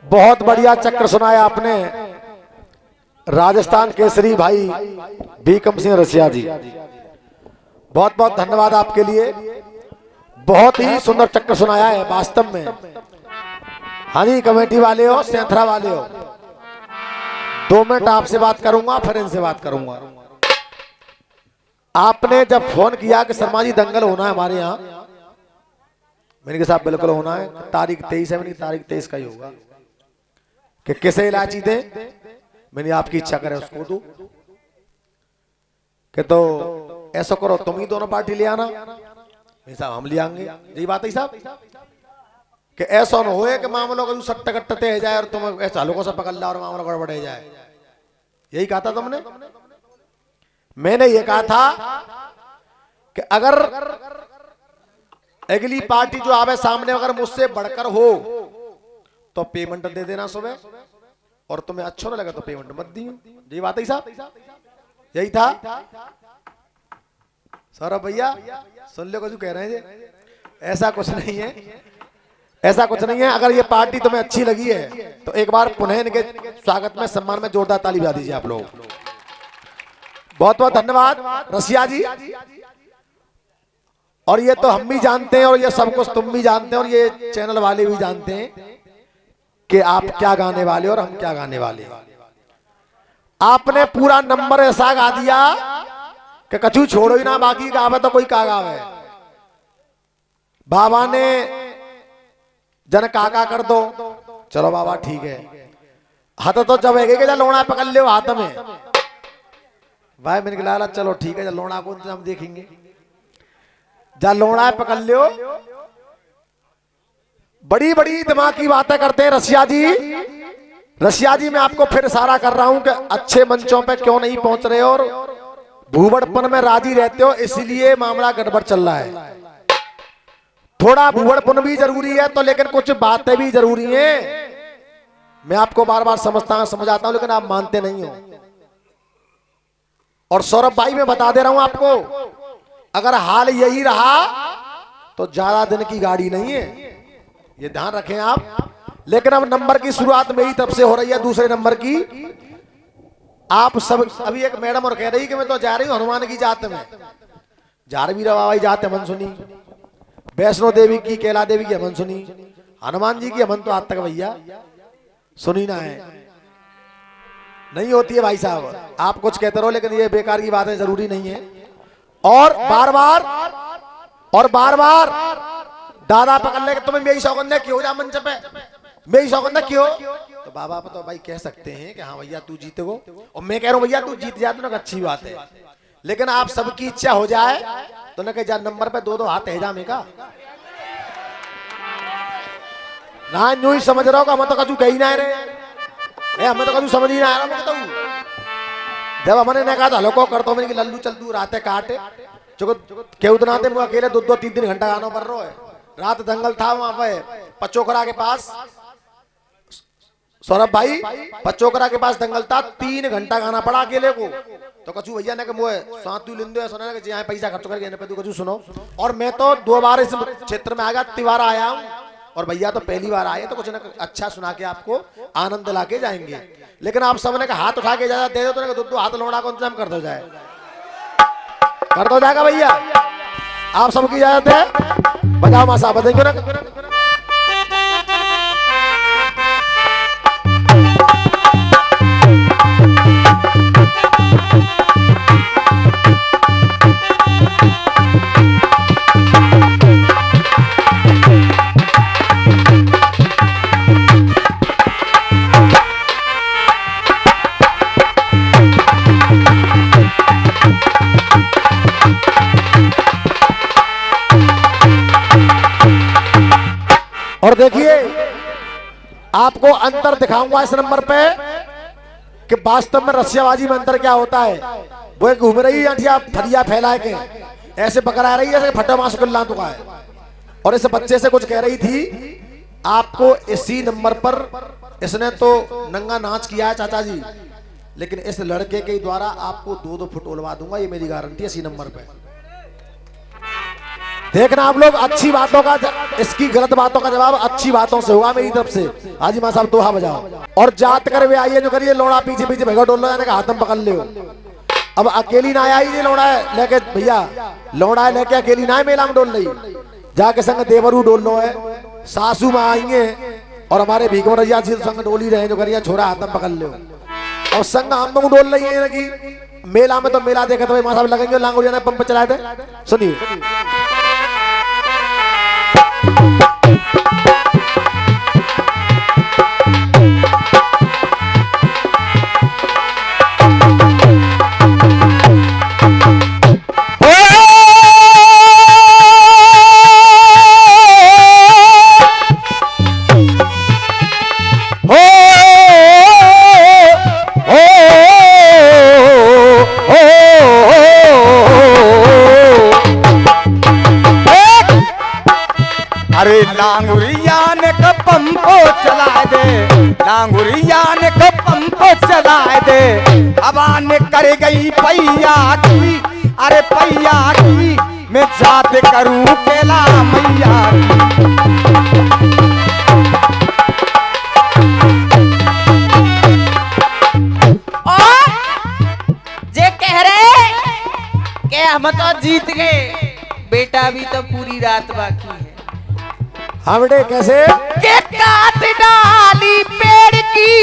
बहुत बढ़िया चक्र सुनाया आपने। राजस्थान केसरी भाई बीकम सिंह रसिया जी, बहुत बहुत धन्यवाद आपके लिए। बहुत ही सुंदर चक्र सुनाया है वास्तव में। हाँ जी, कमेटी वाले हो, सेंथरा वाले हो, 2 मिनट आपसे बात करूंगा, फिर इनसे बात करूंगा। आपने जब फोन किया कि शर्मा जी दंगल होना है हमारे यहाँ, मैंने कहा साहब बिल्कुल होना है। तारीख 23 है, मैंने तारीख 23 का ही होगा। कि किसे इलायची दे, मैंने आपकी इच्छा करे उसको दो। कि तो ऐसा करो तुम ही दोनों पार्टी ले आना। साहब हम ले आएंगे, यही बात है साहब। कि ऐसा न होए कि मामलों का सट्टा कट्टते है जाए और तुम ऐसा लोगों से पकड़ ला और मामला गड़बड़ है जाए। यही कहा था तुमने। मैंने ये कहा था कि अगर अगली पार्टी जो आवे सामने अगर मुझसे बढ़कर हो तो पेमेंट दे देना सुबह, और तुम्हें अच्छा ना लगा तो पेमेंट मत दियो। यही बात है साहब, यही था। सौरभ भैया सुन लो, कुछ कह रहे हैं। ऐसा कुछ नहीं है, ऐसा कुछ नहीं है। अगर ये पार्टी तुम्हें अच्छी लगी है तो एक बार पुनः इनके स्वागत में सम्मान में जोरदार ताली बजा दीजिए आप लोग। बहुत बहुत धन्यवाद रसिया जी। और ये तो हम भी जानते हैं और ये सब कुछ तुम भी जानते हैं और ये चैनल वाले भी जानते हैं कि आप क्या गाने वाले और हम क्या गाने वाले। आपने पूरा नंबर ऐसा गा दिया कि कछु छोड़ो ही ना, बाकी गावे तो कोई का गावे। बाबा ने जन काका कर दो, चलो बाबा ठीक है। हाथ तो जब है लोड़ा पकड़ लो हाथ में भाई, मैंने कहा चलो ठीक है, लोड़ा को हम देखेंगे। जा लोड़ा पकड़ लो। बड़ी बड़ी दिमाग की बातें करते हैं रसिया जी। रसिया जी मैं आपको फिर इशारा कर रहा हूं कि अच्छे मंचों पे क्यों नहीं पहुंच रहे और भूबड़पन में राजी रहते हो, इसलिए मामला गड़बड़ चल रहा है। थोड़ा भूबड़पन भी जरूरी है तो, लेकिन कुछ बातें भी जरूरी हैं। मैं आपको बार बार समझाता हूं लेकिन आप मानते नहीं हो। और सौरभ भाई मैं बता दे रहा हूं आपको, अगर हाल यही रहा तो ज्यादा दिन की गाड़ी नहीं है, ये ध्यान रखें आप। लेकिन अब नंबर की शुरुआत मेरी तरफ से हो रही है, दूसरे नंबर की। आप सब अभी एक मैडम और कह रही कि मैं तो जा रही हूं हनुमान की जात में। जारवी रवाई जात है मन सुनी, वैष्णो देवी की, कैला देवी की हमन सुनी, हनुमान जी की हमन तो आज तक भैया सुनी ना है। नहीं होती है भाई साहब, आप कुछ कहते रहो लेकिन ये बेकार की बात है, जरूरी नहीं है। और बार बार दादा पकड़ ले तुम्हें मेरी सौगंध है क्यों जा मंच पे, मेरी सौगंध क्यों। तो बाबा तो भाई कह सकते हैं कि हाँ भैया तू जीते हो, और मैं कह रहा हूँ भैया तू जीत जाते ना, अच्छी बात है। लेकिन आप सबकी इच्छा हो जाए तो न जा नंबर पे 2-2 हाथ है जामे का ना। यूं ही समझ रहा होगा हम तो कछु कही ना रहे, हमें तो कछु समझ ही ना आ रहा। जब हमने ने कहा था लो को कर तो मैंने लल्लू चल तू रातें काटे क्यों नाते मुझे अकेले 2-2-3 घंटा गाना पड़ रहा है। रात दंगल था वहां पे पचोकरा के पास, सौरभ भाई पचोकरा के पास दंगल था, 3 घंटा गाना पड़ा अकेले को। तो कछु भैया ने मुझे सातू लिंदो सुना कि यहाँ पैसा खर्च करके पे तू कछु सुनो। और मैं तो 2 बार इस क्षेत्र में आ गया, 3 बार आया हूँ, और भैया तो पहली बार आए, तो कुछ ना अच्छा सुना के आपको आनंद ला के जाएंगे। लेकिन आप सबने का हाथ उठा के इजाजत दे दो तो 2 हाथ लौड़ा को इंतजाम कर दो जाए, कर दो जाएगा भैया। आप सबकी इजाजत है, बजाओ मासा बजेंगे ना। और देखिए आपको अंतर दिखाऊंगा इस नंबर पे कि वास्तव में रस्सियाबाजी में अंतर क्या होता है। वो घूम रही है फरिया फैला के ऐसे पकड़ा रही है फटा मांस गुल्ला तो का है। और इस बच्चे से कुछ कह रही थी आपको इसी नंबर पर, इसने तो नंगा नाच किया है चाचा जी, लेकिन इस लड़के के द्वारा आपको 2-2 फुट उलवा दूंगा, ये मेरी गारंटी है इसी नंबर पे। देखना आप लोग, अच्छी बातों का इसकी गलत बातों का जवाब अच्छी बातों से होगा मेरी तरफ से। हाजी मां साहब दोहा बजाओ और जात कर वे आइए जो करिए लोड़ा पीछे पीछे भैया डोल लो, जाने का हाथ में पकड़ ले। अब अकेली ना आई ये लोड़ा लेके, भैया लोड़ा लेके अकेली ना मेला में डोल रही, जाके संग देवरू डोल लो है, सासू माँ आएंगे और हमारे भीखमरैया जी संग डोली रहे जो करिए छोरा हाथ में पकड़ लो, और संग हम लोग डोल रही है कि मेला में। तो मेला देखा तो मां साहब लगेंगे लांगुरिया ने पंप चलाए थे। सुनिए लांगुरिया ने पंपो चला दे, लांगुरिया ने पंपो चला दे, हवा ने कर गई पैया की, अरे पैया की मैं जात करूं केला मैया और जे कह रहे कि हम तो जीत गए, बेटा भी तो पूरी रात बाकी है। हाँ बेटे कैसे के काट डाली पेड़ की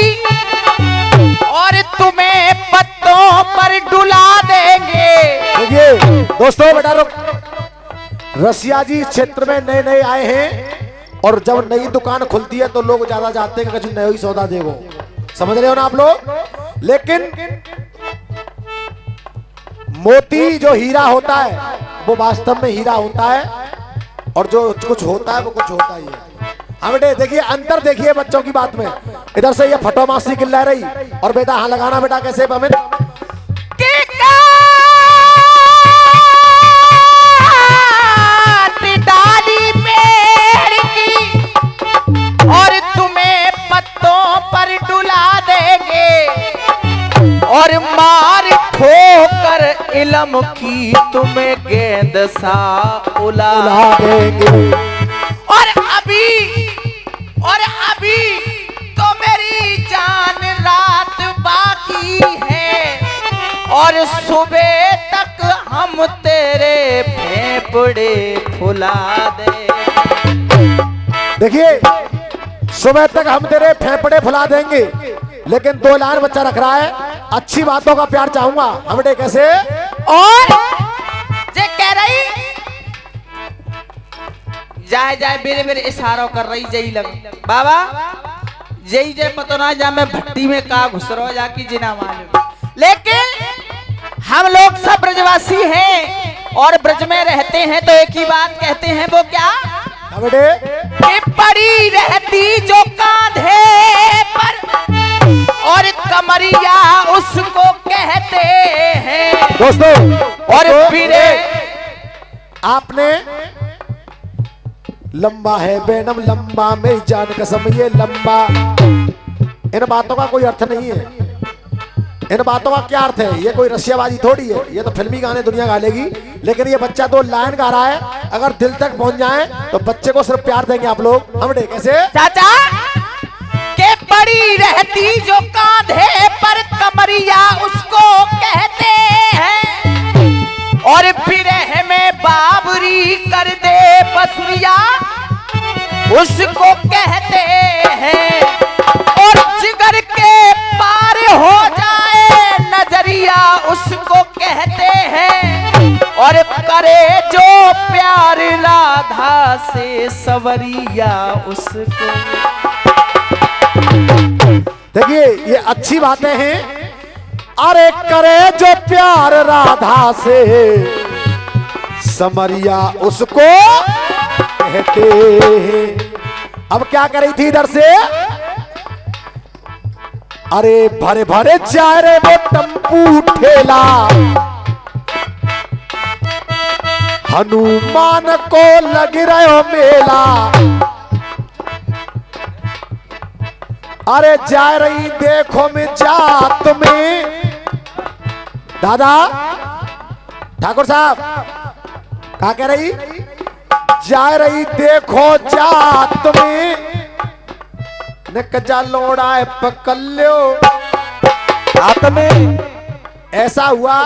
और तुम्हें पत्तों पर डुला देंगे। देखिए दोस्तों, बेटा रुक, रसिया जी क्षेत्र में नए नए आए हैं और जब नई दुकान खुलती है तो लोग ज्यादा जाते हैं कि कुछ नया ही सौदा देवो, समझ रहे हो ना आप लोग। लेकिन मोती जो हीरा होता है वो वास्तव में हीरा होता है, और जो कुछ होता है वो कुछ होता ही है। हाँ बेटे देखिए, अंतर देखिए बच्चों की बात में। इधर से ये फटो मासी किल्ला रही और बेटा हाँ लगाना बेटा कैसे बमित डाली पेड़ की और तुम्हें पत्तों पर डुला देंगे और मार ठोकर इलम की तुम्हें गेंद सा उला देंगे। और अभी तो मेरी जान रात बाकी है और सुबह तक हम तेरे फेफड़े फुला दे। देखिए सुबह तक हम तेरे फेफड़े फुला देंगे, लेकिन दो लाइन बच्चा रख रहा है, अच्छी बातों का प्यार चाहूंगा। हम बेटे कैसे और जे कह रही जाए जाए बेरे बेरे इशारों कर रही जई लग बाबा जई जे पतो ना जा मैं भट्टी में का घुस रहा जाकी जिना मालूम। लेकिन हम लोग सब ब्रजवासी हैं और ब्रज में रहते हैं तो एक ही बात कहते हैं, वो क्या बेटे पड़ी रहती जो कांधे पर और कमरिया उसको कहते हैं। दोस्तों और फिर आपने लंबा है बेनम लंबा मेरी जान कसम ये लंबा, इन बातों का कोई अर्थ नहीं है। इन बातों का क्या अर्थ है? ये कोई रसियाबाजी थोड़ी है, ये तो फिल्मी गाने दुनिया गा लेगी। लेकिन ये बच्चा दो लाइन गा रहा है, अगर दिल तक पहुंच जाए तो बच्चे को सिर्फ प्यार देंगे आप लोग। हम कैसे चाचा के पड़ी रहती जो कांधे पर कमरिया उसको कहते हैं और फिर में बाबरी कर दे बसुरिया उसको कहते हैं और जिगर के पार हो जाए नजरिया उसको कहते हैं और करे जो प्यार राधा से सवरिया उसको। देखिए ये अच्छी बातें हैं। अरे करे जो प्यार राधा से समरिया उसको कहते हैं। अब क्या कर रही थी इधर से? अरे भरे भरे जा रे वो टम्पू ठेला हनुमान को लग रहे हो मेला। अरे जा रही देखो मैं जात में दादा ठाकुर साहब क्या कह रही? जा रही देखो जात में कजा लोड़ा है पकड़ लो हाथ में। ऐसा हुआ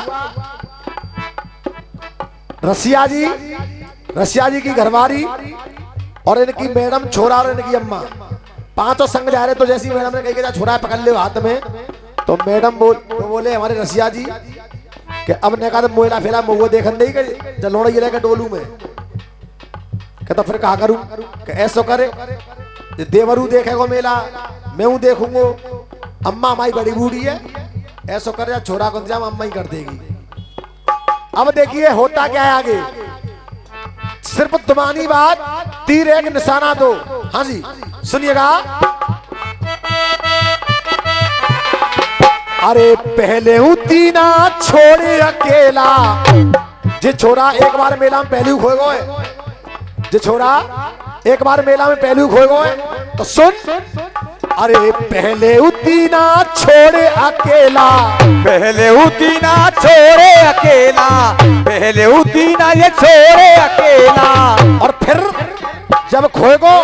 रसिया जी की घरवारी और इनकी मैडम छोरा और इनकी अम्मा पांचों संग जा रहे। तो जैसी मैडम ने कही छोरा है पकड़ ले हाथ में, तो मैडम बोले हमारे रसिया जी कि अब ने कहा मोहला फेला मुँह देखन नहीं कि जलोड़ा ये रहेगा डोलू में। कहता फिर कहा करूं कि ऐसो करे देवरू देखेगो मेला मैं हूं देखूंगो, अम्मा हमारी बड़ी बूढ़ी है, ऐसो करे छोरा को इंतजाम अम्मा ही कर देगी। अब देखिए होता क्या है आगे, सिर्फ तुम्हारी बात तीर एक निशाना दो। हाँ जी सुनिएगा। अरे पहले हूं तीना छोड़े अकेला, जे छोरा एक बार मेला में पहलू खोए गए, जे छोरा एक बार मेला में पहलू खोए गए तो सुन। अरे पहले उतीना छोड़े अकेला, पहले उतीना छोड़े अकेला, पहले उतीना ये छोड़े अकेला। और फिर जब खोए गो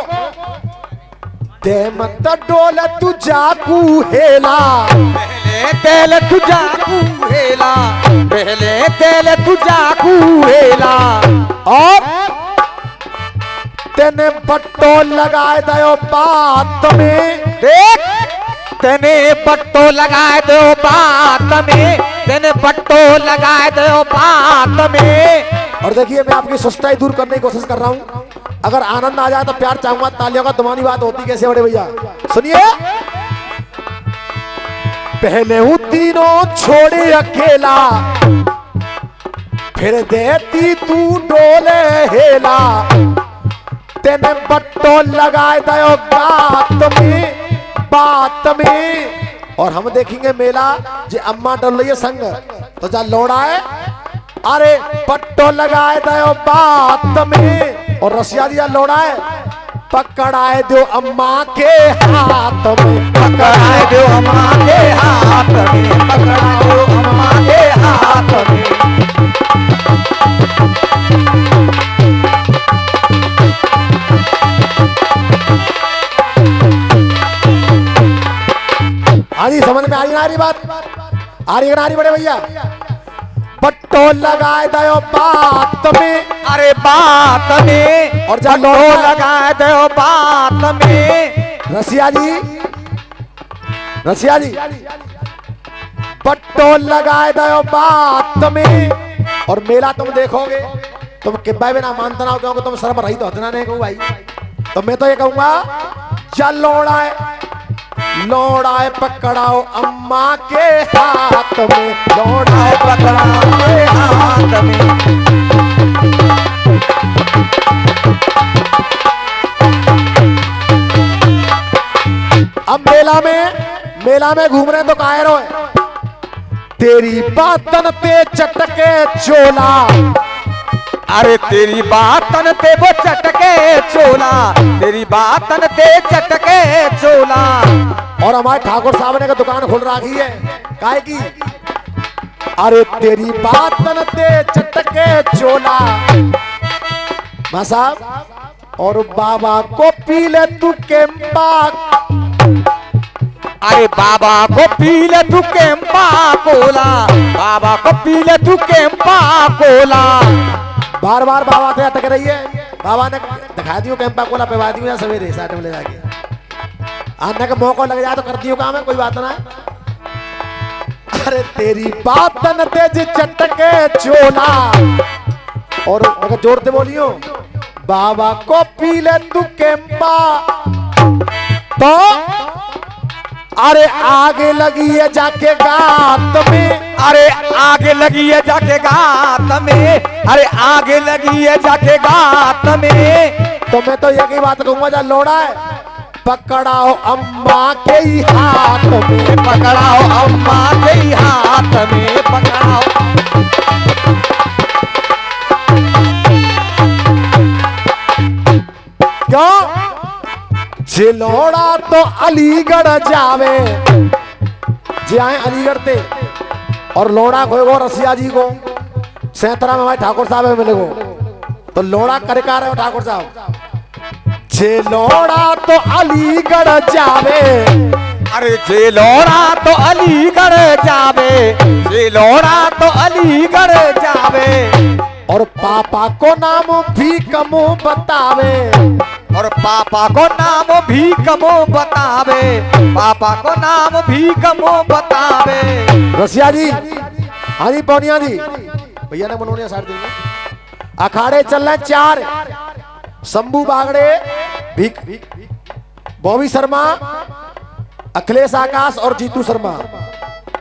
ते मत डोल तू जाकू हेला, पहले तेल तू जाकू हेला, पहले तेल तू जाकू हेला। और तेने बट्टो लगाए दयो बात में, देख तेने बट्टो लगाए दो बात में, तेने बट्टो लगाए दो बात में। और देखिए मैं आपकी सुस्ताई दूर करने की कोशिश कर रहा हूं, अगर आनंद आ जाए तो प्यार चाहूंगा, तालियों का तुम्हारी बात होती कैसे बड़े भैया सुनिए। पहले हूं तीनों छोड़े अकेला, फिर देती तू डोले हेला, तेने बट्टो लगाए दयो बात में। और हम देखेंगे मेला जे अम्मा डल रही है संग तो जा लोड़ा है। अरे बट्टो लगाए दयो बात में, और रसिया दिया लोड़ा है पकड़ाए दो अम्मा के हाथ में, पकड़ाए दो अम्मा के हाथ में, पकड़ाए दो अम्मा के हाथ में। हाँ जी समझ में आ रही ना रही बात, आ रही ना रही बड़े भैया। पट्टो लगाए दयो बात में, अरे बात में, और जा पट्टो लगाए दो बात में। रसिया जी पट्टो लगाए दयो बात में। और मेला तुम देखोगे तुम कि भाई बिना मानता ना हो क्योंकि तुम शर्म रही तो हतना नहीं कहूँ भाई। तो मैं तो ये कहूंगा चल लोड़ाए पकड़ाओ अम्मा के हाथ में, लोड़ाए पकड़ाओ के हाथ में। अब मेला में घूम रहे तो कायरो है, तेरी बातन पे चटके चोला, अरे तेरी बातन ते वो चटके चोला, तेरी बातन ते चटके चोला। और हमारे ठाकुर साहब ने का दुकान खोल रखी है काहे की, अरे तेरी बातन ते चटके चोला मां साहब। और बाबा को पी ले तू केम्पा, अरे बाबा को पी ले तू केम्पा कोला, बाबा को पी ले तू केम्पा कोला। बार बार बाबा से अटक रही है, बाबा ने दिखा दियो कैंपा कोला पिवा दियो या सवेरे साथ में ले जाके, आने का मौका लग जाए तो कर दियो काम है, कोई बात ना है। अरे तेरी बात न तेज चटके चोला, और अगर जोर से बोलियो बाबा को पी ले तू कैंपा, तो अरे आगे लगी है जाके गात में, अरे आगे लगी है जाके गात में, अरे आगे लगी है जाके गात में। तो मैं तो ये की बात कहूंगा जा लोड़ा है पकड़ाओ अम्मा के ही हाथ में, पकड़ाओ अम्मा के ही हाथ में, पकड़ाओ। क्यों जिलोड़ा तो अलीगढ़ जावे, जे आए अलीगढ़ ते और लोड़ा खोएगो रसिया जी को, सैतरा में हमारे ठाकुर साहब में मिलेगो। तो लोड़ा करका रहे हो ठाकुर साहब। जे लोड़ा तो अलीगढ़ जावे, अरे जे लोड़ा तो अलीगढ़ जावे, जे लोड़ा तो अलीगढ़ जावे, और पापा को नाम भी कमो बतावे, और पापा को नाम भी कमो बतावे, पापा को नाम भी कमो बतावे। रसिया जी, हाँ जी पौनिया जी, भैया ने मनोनिया साड़ देंगे। अखाड़े चल रहे 4, शंभू बागड़े, बॉबी शर्मा, अखिलेश आकाश और जीतू शर्मा।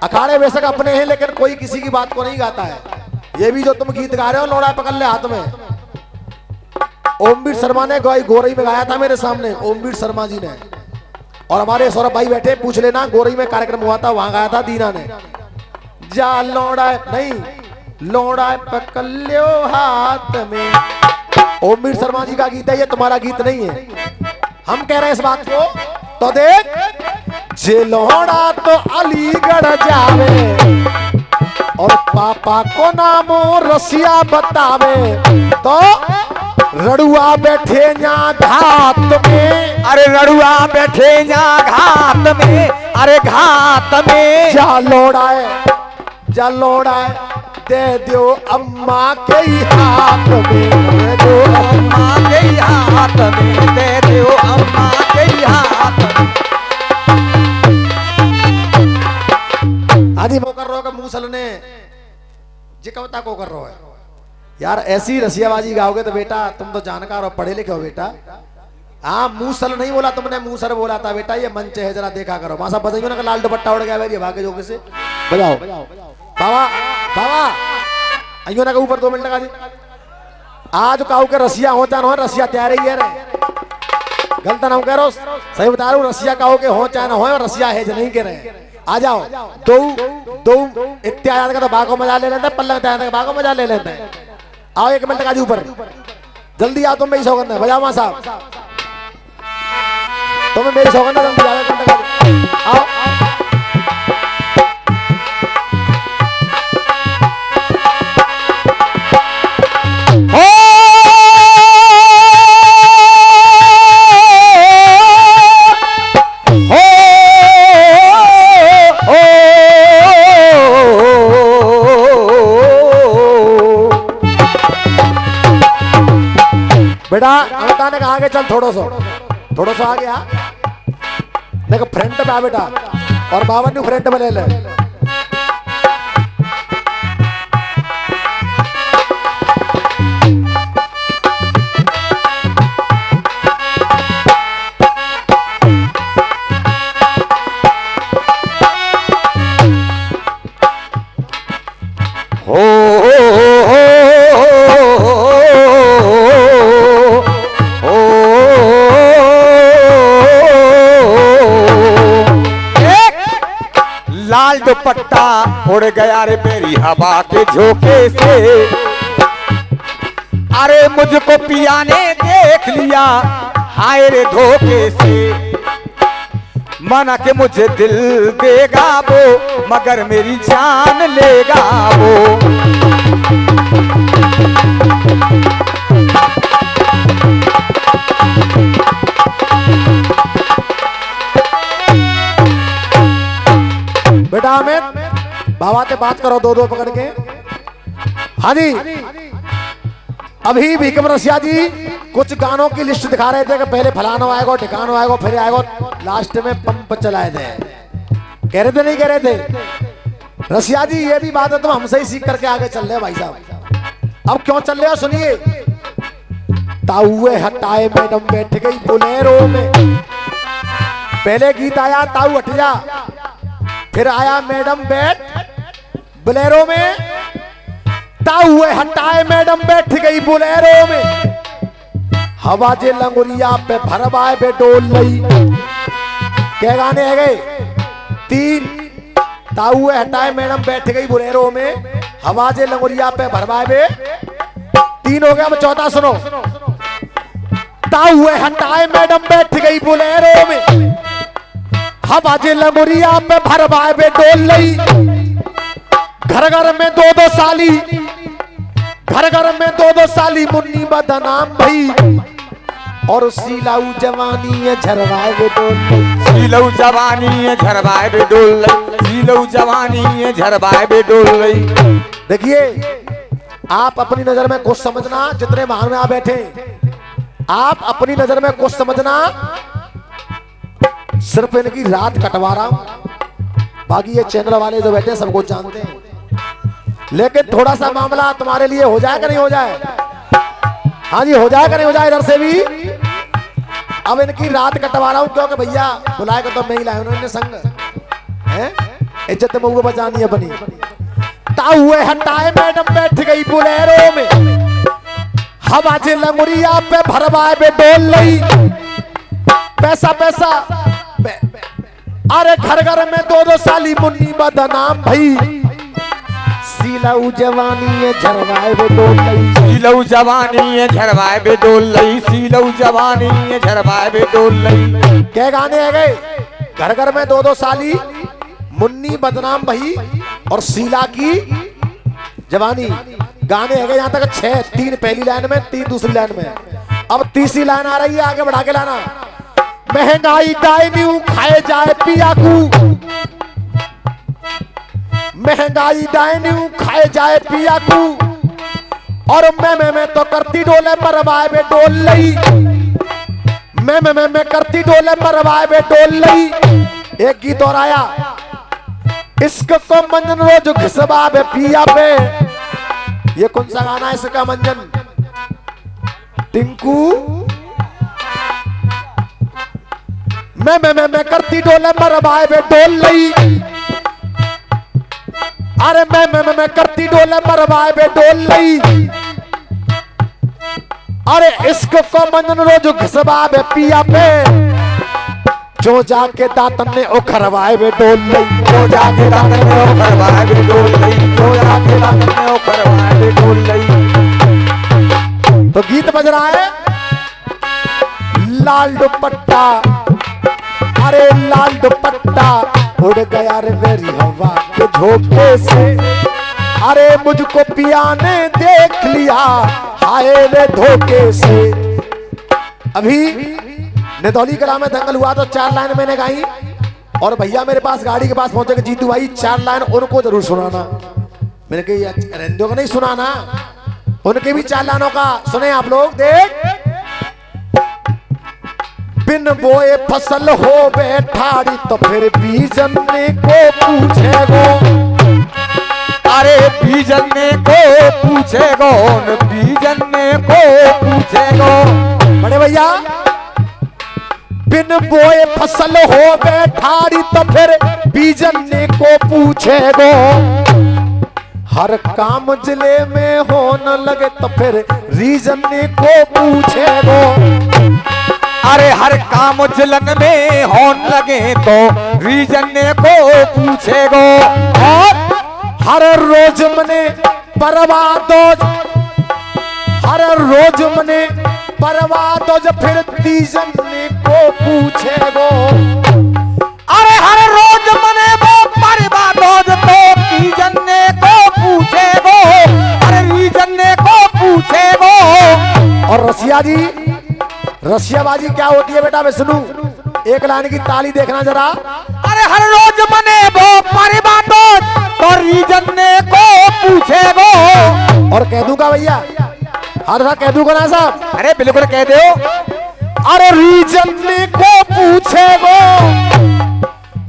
अखाड़े बेशक अपने हैं लेकिन कोई किसी की बात को नहीं गाता है। ये भी जो तुम गीत गा रहे हो लोड़ा पकड़ ले हाथ में, ओमवीर शर्मा ने गोरई में गाया था मेरे सामने, ओमवीर शर्मा जी ने। और हमारे सौरभ भाई बैठे, पूछ लेना, गोरई में कार्यक्रम हुआ था, वहां गाया था दीना ने। जा लोड़ा नहीं, लोड़ा पकड़ लो हाथ में, ओमवीर शर्मा जी का गीत है ये, तुम्हारा गीत नहीं है। हम कह रहे हैं इस बात को, तो देख जे लोड़ा तो अलीगढ़ जावे, और पापा को नामो रसिया बतावे, तो रड़ुआ बैठे ना घाट में, अरे रड़ुआ बैठे ना घाट में, अरे घाट में। जा लोड़ाए, जा लोड़ाए, दे दो अम्मा के हाथ में, दे दो अम्मा के हाथ में, दे दो अम्मा के हाथ में। आदि वो कर रहे हो मुंह सलने जिकवता को कर रहे हो यार। ऐसी रसियाबाजी गाओगे तो बेटा तुम तो जानकार हो, पढ़े लिखे हो बेटा। हाँ मुंह सल नहीं बोला तुमने, मुंह सर बोला था बेटा। ये मंच है जरा देखा करो। वहां सब बजाइयो ना, लाल दुपट्टा उड़ गया भाई भागे जोगे से बजाओ। बाबा बाबा अयो ना के ऊपर 2 मिनट लगा दी। आज काऊ के रसिया होता ना हो, रसिया तैयार ही है रे, गलत ना कह रहा, सही बता रहा हूँ। रसिया काऊ के हो चाहे ना हो, रसिया है जो नहीं कह रहे। आ जाओ, दो इत्यादि का तो भागो मजा ले लेते हैं, पल्लव का भागो मजा ले लेते हैं। आओ 1 मिनट का जी ऊपर, जल्दी आओ, तुम मेरी सौगंध है, बजाओ वहां साहब, तुम्हें मेरी सौगंध है, जल्दी आओ 1 मिनट का आओ। बेटा अमिता ने कहा कि चल थोड़ा सा आ गया, देखो फ्रंट पे आ बेटा, और बाबा ने फ्रंट में ले ले। लाल दुपट्टा उड़ गया रे मेरी हवा के झोंके से, अरे मुझको पिया ने देख लिया हाय रे धोखे से। माना कि मुझे दिल देगा वो, मगर मेरी जान लेगा वो। बेटा अमित बाबा से बात करो 2-2 पकड़ के। हाँ जी, अभी भीकम रसिया जी कुछ गानों की लिस्ट दिखा रहे थे कि पहले फलाना आएगा, ठिकाना आएगा, फिर आएगा, लास्ट में पंप चलाए थे। कह रहे थे नहीं कह रहे थे रसिया जी? ये भी बात है, तुम हमसे ही सीख करके आगे चल रहे हो भाई साहब। अब क्यों चल रहे हो सुनिए। ताऊए हटाए मैडम बैठ गई बोलेरो में, पहले गीत आया ताऊ हट जा, फिर आया मैडम बैठ बोलेरो में, ताऊए हटाए मैडम बैठ गई बोलेरो में, हवा जे लंगुरिया पे भरवाए बे डोल लई। क्या गाने है गए? 3 ताऊए हटाए मैडम बैठ गई बोलेरो में, हवा जे लंगुरिया पे भरवाए बे, 3 हो गया। अब 4था सुनो। ताऊए हटाए मैडम बैठ गई बोलेरो में, हवा जे लंगुरिया पे भरवाए बे डोल लई। घर घर में 2-2 साली घर घर में दो दो साली मुन्नी बदनाम भई और सीलाऊ जवानी है झरवाए वे डोल सीलऊ जवानी है झरवाए बे डोल सीलऊ जवानी है झरवाए बे डोल। देखिए आप अपनी नजर में कुछ समझना, जितने महान में आप बैठे आप अपनी नजर में कुछ समझना, सिर्फ इनकी रात कटवा रहा हूं, बाकी ये चैनल वाले जो बैठे सबको जानते हैं। लेकिन थोड़ा सा मामला तुम्हारे लिए हो जाए कि नहीं हो जाए? हाँ जी हो जाए कि नहीं हो जाए? इधर से भी अब इनकी रात कटवा रहा हूं, क्योंकि भैया बुलाएगा तो मैं ही लाया उन्होंने संग है, इज्जत मऊ बचानी अपनी। ताऊए हटाए मैडम बैठ गई बुलेरो में, हवा जे लंगुरिया पे भरवाए बे डोल लई पैसा पैसा अरे घर घर में दो दो साली मुन्नी बदनाम भई सीलाऊ जवानी है झरवाए बे डोल लई सीलऊ जवानी है झरवाए बे डोल लई सीलऊ जवानी है झरवाए बे डोल लई। क्या गाने आ गए? घर घर में दो दो साली मुन्नी बदनाम भई और शीला की जवानी, गाने है गए यहाँ तक 6, 3 पहली लाइन में 3 दूसरी लाइन में, अब तीसरी लाइन आ रही है, आगे बढ़ा के लाना। महंगाई डाइन्यू खाए जाए पिया कू, महंगाई डाइन्यू खाए जाए पिया कू और मैं तो करती डोले परवाए बे डोल लई मैं करती डोले परवाए बे डोल लई। एक गीत और आया, इश्क को मंजन रोज घिसबा बे पिया पे, ये कौन सा गाना है इसका? मंजन टिंकू मैं करती डोले मरवाए बे डोल लई, अरे मैं करती डोले मरवाए बे डोल लई, अरे इश्क को मंजन रोज घिसबा बे पिया पे, जो जाके दातन ने उखरवाए बे डोल लई, जो जाके दातन ने उखरवाए बे डोल लई, जो जाके दातन ने उखरवाए बे डोल लई। तो गीत बज रहा है, लाल दुपट्टा अरे लाल दुपट्टा उड़ गया रे मेरी हवा के झोंके से, अरे मुझको पिया ने देख लिया हाय रे धोखे से। अभी नेदौली कला में दंगल हुआ तो 4 लाइन मैंने गाई और भैया मेरे पास गाड़ी के पास पहुंचे कि जीतू भाई 4 लाइन उनको जरूर सुनाना। मैंने कहा रेंदो का नहीं सुनाना, उनके भी 4 लाइनों का सुने आप लोग। देख बिन बोए फसल हो बैठाड़ी तो फिर बीजने को पूछेगो, अरे बीजने को पूछेगो बीजने को पूछेगो। बड़े भैया बिन बोए फसल हो बैठाड़ी तो फिर बीजने को पूछेगो, हर काम जिले में हो न लगे तो फिर रीजने को पूछेगो, अरे हर काम जिलन में होन लगे तो रीजन को पूछेगो, और हर रोज मने परवादो हर रोज मने परवादो फिर तीजन को पूछेगो, अरे हर रोज मने वो परवादो तो तीजन को पूछेगो, अरे रीजन को पूछेगो। और रसिया जी रसियाबाजी क्या होती है बेटा विष्णु? एक लाइन की ताली देखना जरा। अरे हर रोज मने वो परिबातो तो रीजन को पूछेगो, और कह दूंगा भैया हर कह दूंगा ना साहब? अरे बिल्कुल कह दो। अरे रीजन को पूछेगो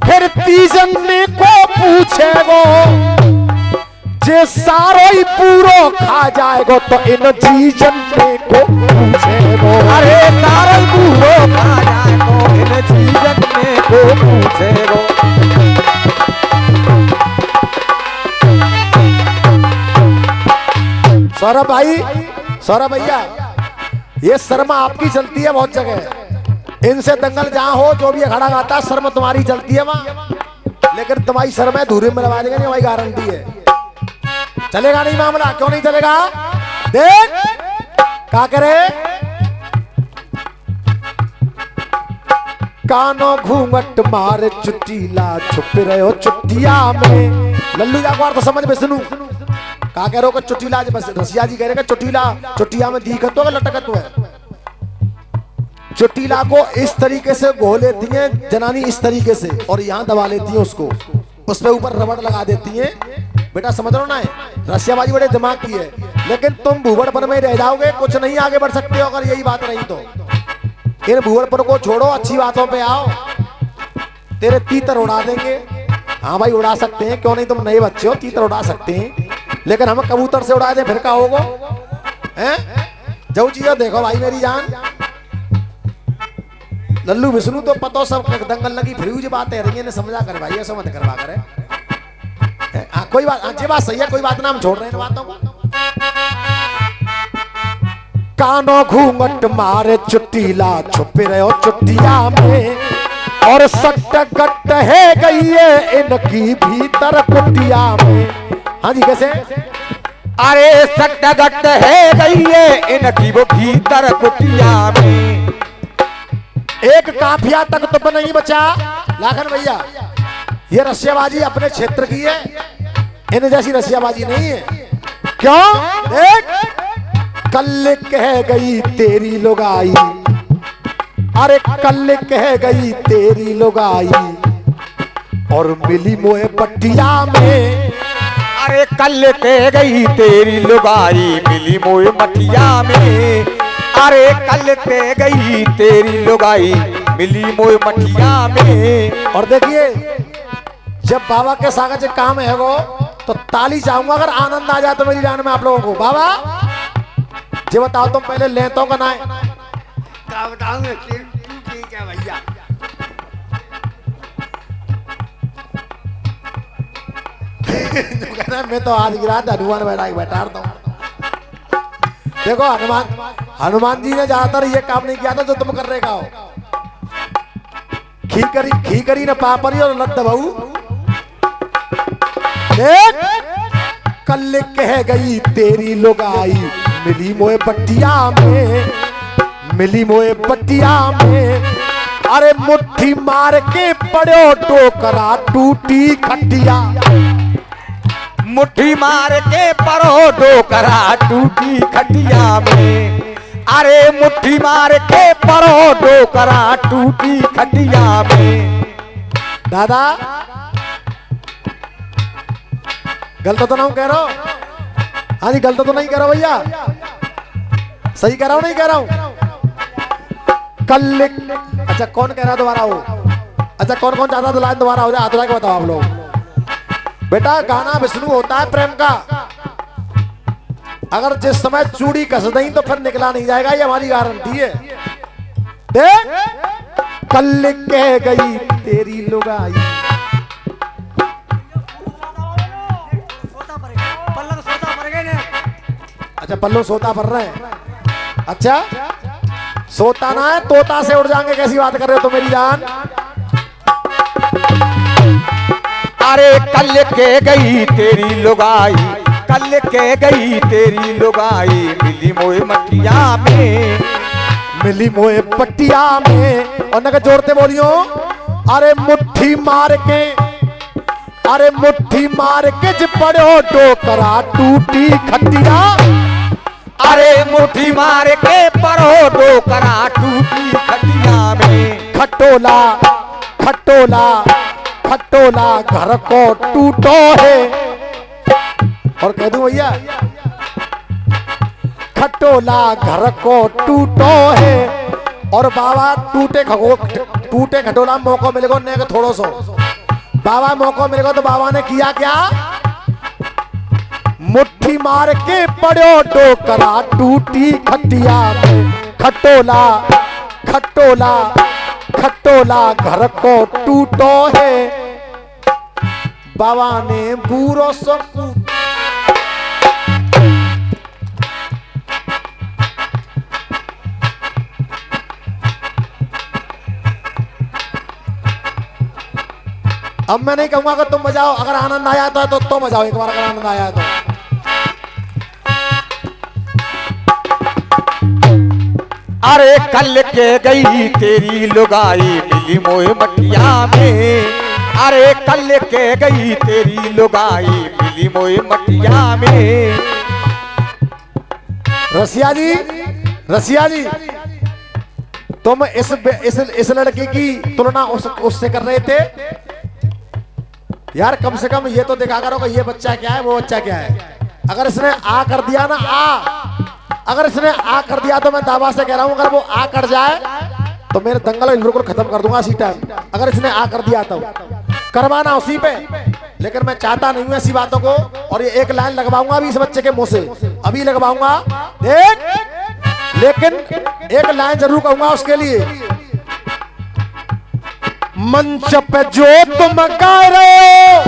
फिर तीजन को पूछेगो, जे सारो ही पूरो खा जाएगो तो इन जीजन को पूछेगो, अरे सारो ही पूरो खा जाएगो इन जीजन को पूछेगो। सौरभ भाई सौरभ भैया ये शर्मा आपकी चलती है बहुत जगह, इनसे दंगल जहां हो जो भी अखाड़ा गाता शर्म तुम्हारी चलती है वहां, लेकिन तुम्हारी शर्म है धूरे में लगा देगा नहीं, हमारी गारंटी है। चलेगा नहीं मामला? क्यों नहीं चलेगा? देख क्या करे, कानो घूंघट मारे चुटीला छुप रहे हो चुटिया में। लल्लू जागवार तो समझ में सुनू का कह रहे हो चुटीला बस रसिया जी कह रहे चुटीला चुटिया में दिखत हो लटकत है। चुटीला को इस तरीके से घो लेती है जनानी, इस तरीके से, और यहाँ दबा लेती है उसको, उस पे ऊपर रबड़ लगा देती है। बेटा समझ लो ना, रसियाबाजी बड़े दिमाग की है, लेकिन तुम भूगड़पन में रह जाओगे, कुछ नहीं आगे बढ़ सकते हो अगर यही बात रही तो। इन भूगड़पन को छोड़ो, अच्छी बातों पे आओ, तेरे तीतर उड़ा देंगे। हाँ भाई उड़ा सकते हैं, क्यों नहीं, तुम नए बच्चे हो, तीतर उड़ा सकते हैं, लेकिन हम कबूतर से उड़ा दें फिर क्या होगा? हैं जो चीज़ देखो भाई मेरी जान, लल्लू विष्णु तो पतो सब दंगल लगी फिर भी बातें रही ने समझा कर भाई, ऐसा मत करवा करे। कोई बात, अच्छी बात सही है, कोई बात ना, हम छोड़ रहे हैं बातों को। कानो घूंघट मारे चुटीला छुपे रहे हो चुटिया में, और सट गट है गई है इनकी भीतर कुटिया में। हाँ जी कैसे? अरे सट गट है गई है इनकी वो भीतर कुटिया में। एक काफिया तक तो नहीं बचा लाखन भैया, ये रसियाबाजी अपने क्षेत्र की है, इन जैसी रसियाबाजी नहीं है। क्यों? देख, कल कह गई तेरी लुगाई, अरे कल कह गई तेरी लुगाई, और मिली मोए पट्टिया में। अरे कल कह गई तेरी लुगाई मिली मोए मटिया में। अरे कल कह गई तेरी लुगाई मिली मोए मटिया में। और देखिए जब बाबा के सागर काम है वो तो ताली चाहूंगा अगर आनंद आ जाए तो मेरी जान में आप लोगों को। बाबा जी बताओ तुम पहले लेतों का ना है क्या बताऊंगा? ठीक है भैया। जो कहना है मैं तो आज गिरा था हनुमान बैठा दो। देखो हनुमान जी ने ज्यादातर ये काम नहीं किया था जो तुम कर रहे हो। खी करी न पापरी और लद्द बहू। देख कल कह गई तेरी लुगाई मिली मोए पट्टिया में, मिली मोए पट्टिया में। अरे मुट्ठी मार के पड़ो टोकरा टूटी खटिया, मुट्ठी मार के परो डोकरा टूटी खटिया में। अरे मुट्ठी मार के परो डोकरा टूटी खटिया में। दादा गलत तो ना कह रहा हूं? हाँ जी गलत तो नहीं कह रहा भैया, सही कह रहा हूं नहीं कह रहा हूं? कल अच्छा कौन कह रहा दोबारा हो? अच्छा कौन कौन चाहता लाइन दोबारा हो जाए हाथ उठा के बताओ आप लोग। बेटा गाना विष्णु होता है प्रेम का, अगर जिस समय चूड़ी कस दई तो फिर निकला नहीं जाएगा, ये हमारी गारंटी है। देख कल कह गई तेरी लुगाई। अच्छा पल्लू सोता पड़ रहे हैं। अच्छा सोता ना है तोता से उड़ जाएंगे, कैसी बात कर रहे हो तो मेरी जान। अरे कल कह गई तेरी लुगाई, कल कह गई तेरी लुगाई मिली मोए मटिया में, मिली मोए पट्टिया में। और नगर जोड़ते बोलियो अरे मुट्ठी मार के, अरे मुट्ठी मार के ज पड़ो टोकरा टूटी खटिया। अरे मुट्ठी मार के परो डोकरा टूटी खटिया में। खटोला खटोला खटोला घर को टूटो है। और कह दूं भैया खटोला घर को टूटो है। और बाबा टूटे खटोला मौका मिलेगा ने थोड़ो सो बाबा मौका मिलेगा तो बाबा ने किया क्या? मुट्ठी मार के पड़ो टोकरा टूटी खटिया में। खटोला खटोला खटोला घर को टूटो है। बाबा ने बूढ़ो सो अब मैं नहीं कहूंगा कि तुम बजाओ, अगर आनंद आया तो बजाओ एक बार, अगर आनंद आया तो। अरे कल के गई तेरी लुगाई मिली मोए मटिया में। अरे कल के गई तेरी लुगाई मिली मोए मटिया में। रसिया जी तुम इस लड़की की तुलना उससे कर रहे थे यार। कम से कम ये तो देखा करो कि ये बच्चा क्या है वो बच्चा क्या है। अगर इसने आ कर दिया ना अगर इसने आ कर दिया तो मैं दावा से कह रहा हूं अगर वो आ कर जाए तो मेरे दंगल बिल्कुल खत्म कर दूंगा इसी टाइम। अगर इसने आ कर दिया तो करवाना उसी पे, लेकिन मैं चाहता नहीं हूं ऐसी बातों को। और ये एक लाइन लगवाऊंगा अभी इस बच्चे के मुंह से, अभी लगवाऊंगा देख, लेकिन एक लाइन जरूर कहूंगा उसके लिए। मंच पे जो तुम गा रहे हो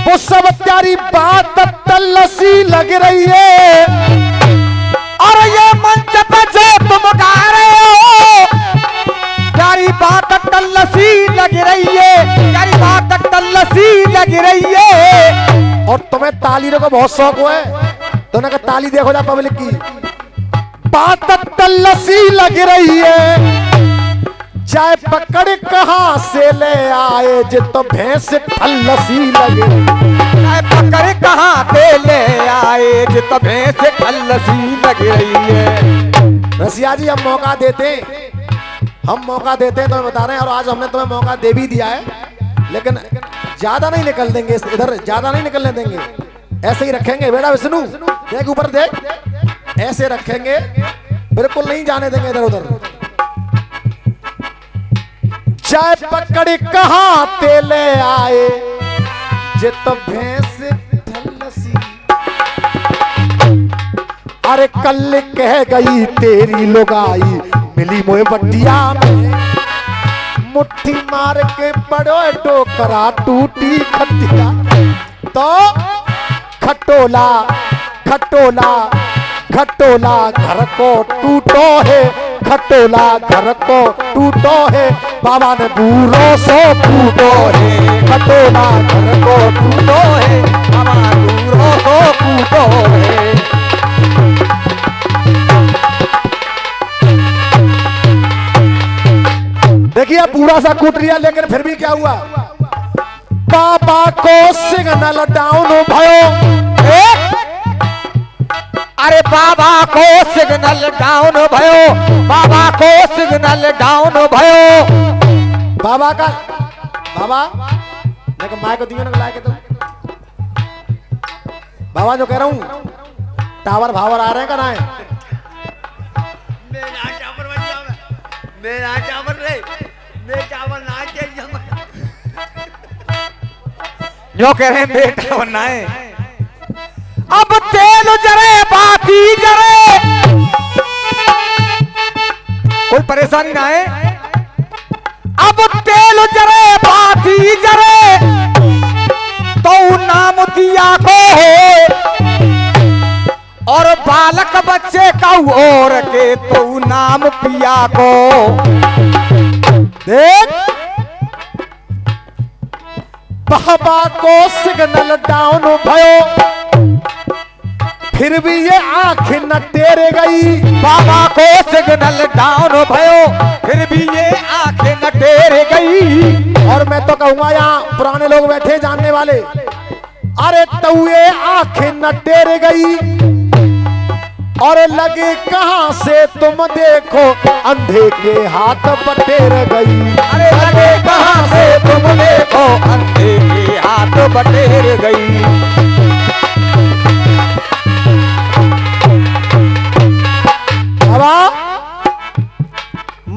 वो सब तेरी बात तल्लसी लग रही है। और ये मंच पे जो तुम गा रहे हो तेरी बात तल्लसी लग रही है, तेरी बात तल्लसी लग रही है। और तुम्हें ताली को बहुत शौक हुआ है, तुमने कहा ताली देखो जा पब्लिक की। बात तल्लसी लग रही है, चाय पकड़ कहां से ले आए जे तो भैंस ठल्लसी लगे। चाय पकड़ कहां से ले आए जे तो भैंस ठल्लसी लग रही है। रसिया जी हम मौका देते हैं तुम्हें बता रहे हैं, और आज हमने तुम्हें मौका दे भी दिया है, लेकिन ज्यादा नहीं निकल देंगे इधर, ज्यादा नहीं निकलने देंगे। ऐसे ही रखेंगे बेटा विष्णु, देख ऊपर देख, ऐसे रखेंगे, बिल्कुल नहीं जाने देंगे इधर उधर। चाय पकड़ कहां ते ले आए जे तो भैंस ठल्लसी। अरे कल कह गई तेरी लुगाई मिली मोए बटिया में, मुट्ठी मार के पड़ो टोकरा टूटी खटिया। तो खटोला खटोला खटोला घर को टूटो है, खटोला घर को टूटो है, बाबा ने बूढ़ो सो टूटो है। खटोला घर को टूटो है, बाबा बूढ़ो सो टूटो है। देखिए पूरा सा कूट लिया, लेकिन फिर भी क्या हुआ, बाबा को सिग्नल डाउन भयो। अरे बाबा को सिग्नल डाउन भयो, बाबा को सिग्नल डाउन भयो। बाबा लेकिन माय को दियो ना लाके तो। बाबा जो कह रहा हूं टावर भावर आ रहे हैं का ना है? मेरा टावर रे, मेरा टावर ना चाहिए। जो कह रहे हैं बेटा बनना है। अब तेल जरे बाती जरे, कोई परेशानी ना है। अब तेल जरे बाती जरे, तो नाम दिया को और बालक बच्चे का और के तो नाम पिया को। देख बाबा को सिग्नल डाउन भयो, फिर भी ये आंख न टेरे गई। बाबा को सिग्नल डाउन भयो, फिर भी ये आंख न टेरे गई। और मैं तो कहूंगा यहाँ पुराने लोग बैठे जानने वाले, अरे तो ये आंख न टेरे गई, और लगे कहां से तुम देखो अंधे के हाथ बटेर गई। अरे लगे कहां से तुम देखो अंधे के हाथ बटेर गई।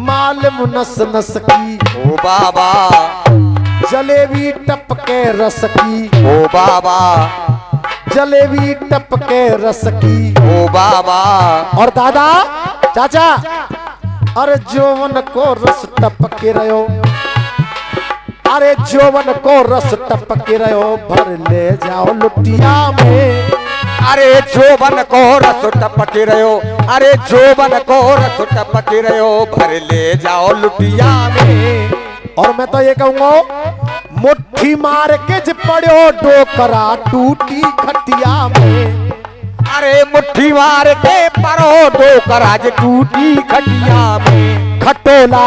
मालूम नस नस की ओ बाबा, जलेबी टपके रस की ओ बाबा, जलेबी टपके रस की ओ बाबा। और दादा चाचा, अरे जोवन को रस टपके रहो, अरे जोवन को रस टपके रहो, भर ले जाओ लुटिया में। अरे जोबन को रस टपके रहो, अरे जोबन को रस टपके रहो, भर ले जाओ लुटिया में। और मैं तो ये कहूंगा मुट्ठी मार के ज पड़ो डोकरा टूटी खटिया में। अरे मुट्ठी मार के परो डोकरा ज टूटी खटिया में। खटोला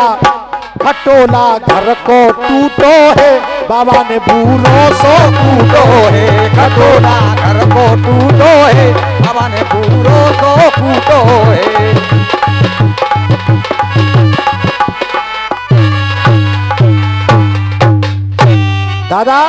खटोला घर को टूटो है, बाबा ने बूढ़ों सो टूटो है खटोला घर को टूटो है, बाबा ने बूढ़ो को कूटो है। दादा